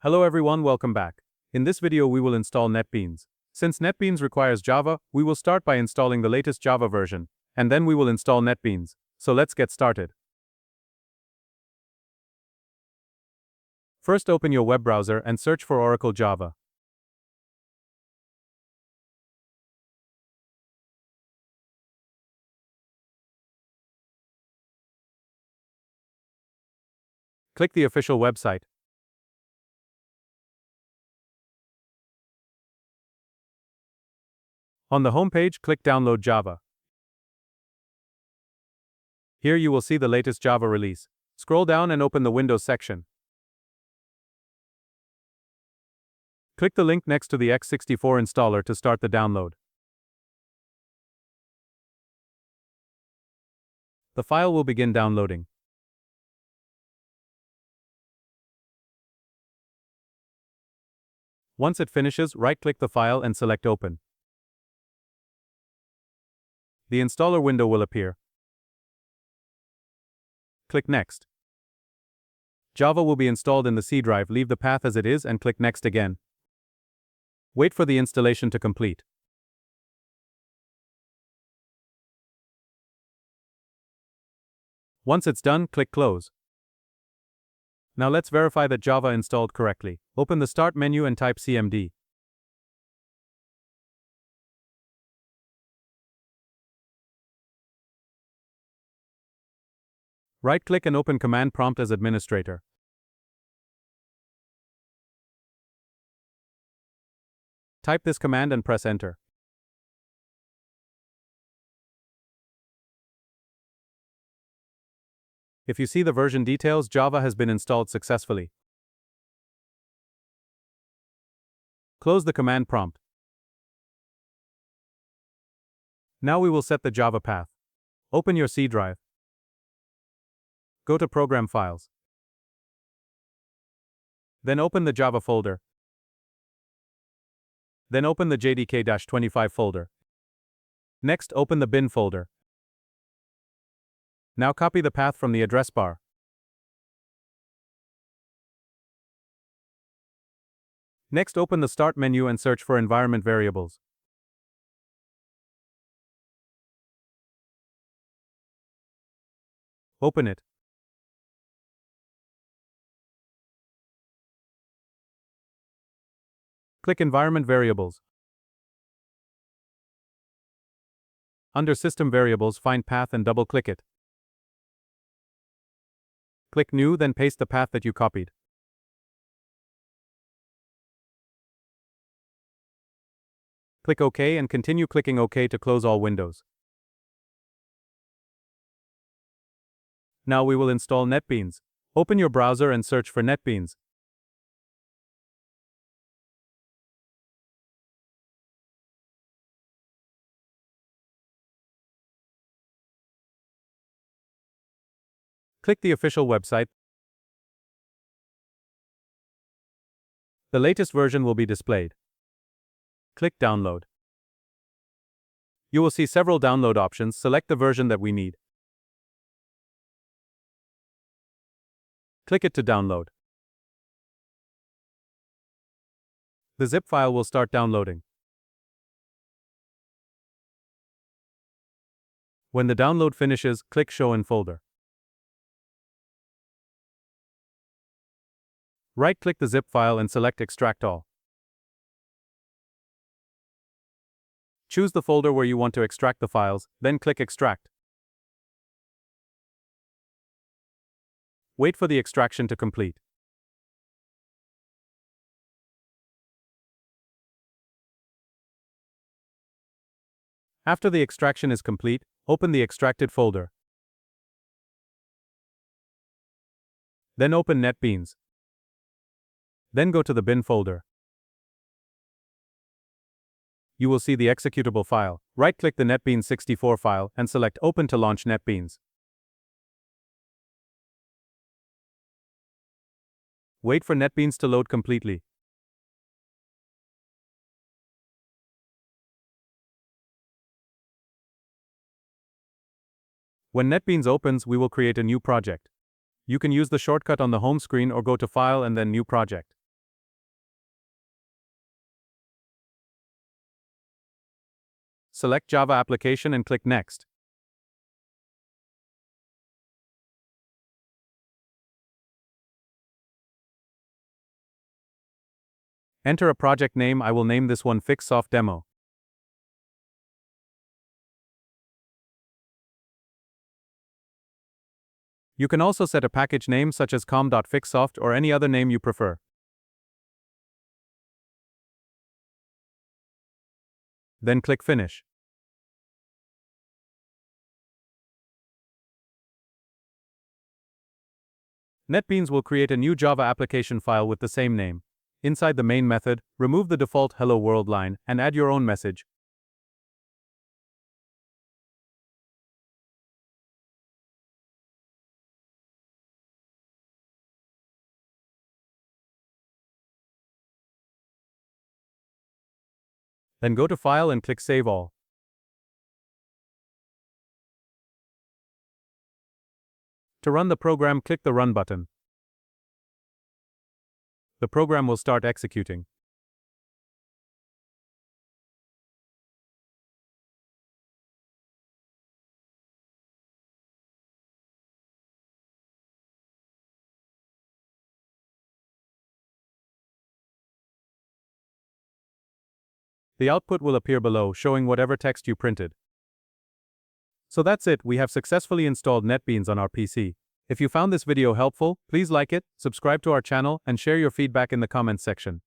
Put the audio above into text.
Hello everyone, welcome back. In this video we will install NetBeans. Since NetBeans requires Java, we will start by installing the latest Java version, and then we will install NetBeans. So let's get started. First open your web browser and search for Oracle Java. Click the official website. On the home page, click Download Java. Here you will see the latest Java release. Scroll down and open the Windows section. Click the link next to the x64 installer to start the download. The file will begin downloading. Once it finishes, right-click the file and select Open. The installer window will appear. Click Next. Java will be installed in the C drive. Leave the path as it is and click Next again. Wait for the installation to complete. Once it's done, click Close. Now let's verify that Java installed correctly. Open the Start menu and type cmd. Right-click and open Command Prompt as administrator. Type this command and press Enter. If you see the version details, Java has been installed successfully. Close the command prompt. Now we will set the Java path. Open your C drive. Go to Program Files. Then open the Java folder. Then open the JDK-25 folder. Next, open the bin folder. Now copy the path from the address bar. Next, open the Start menu and search for environment variables. Open it. Click Environment Variables. Under System Variables, find Path and double-click it. Click New, then paste the path that you copied. Click OK and continue clicking OK to close all windows. Now we will install NetBeans. Open your browser and search for NetBeans. Click the official website. The latest version will be displayed. Click Download. You will see several download options. Select the version that we need. Click it to download. The zip file will start downloading. When the download finishes, click Show in Folder. Right-click the zip file and select Extract All. Choose the folder where you want to extract the files, then click Extract. Wait for the extraction to complete. After the extraction is complete, open the extracted folder. Then open NetBeans. Then go to the bin folder. You will see the executable file. Right-click the NetBeans 64 file and select Open to launch NetBeans. Wait for NetBeans to load completely. When NetBeans opens, we will create a new project. You can use the shortcut on the home screen or go to File and then New Project. select Java application and click Next. Enter a project name. I will name this one FixSoft Demo. You can also set a package name such as com.fixsoft or any other name you prefer. Then click Finish. NetBeans will create a new Java application file with the same name. Inside the main method, remove the default Hello World line and add your own message. Then go to File and click Save All. To run the program, click the Run button. The program will start executing. The output will appear below, showing whatever text you printed. So that's it, we have successfully installed NetBeans on our PC. If you found this video helpful, please like it, subscribe to our channel, and share your feedback in the comments section.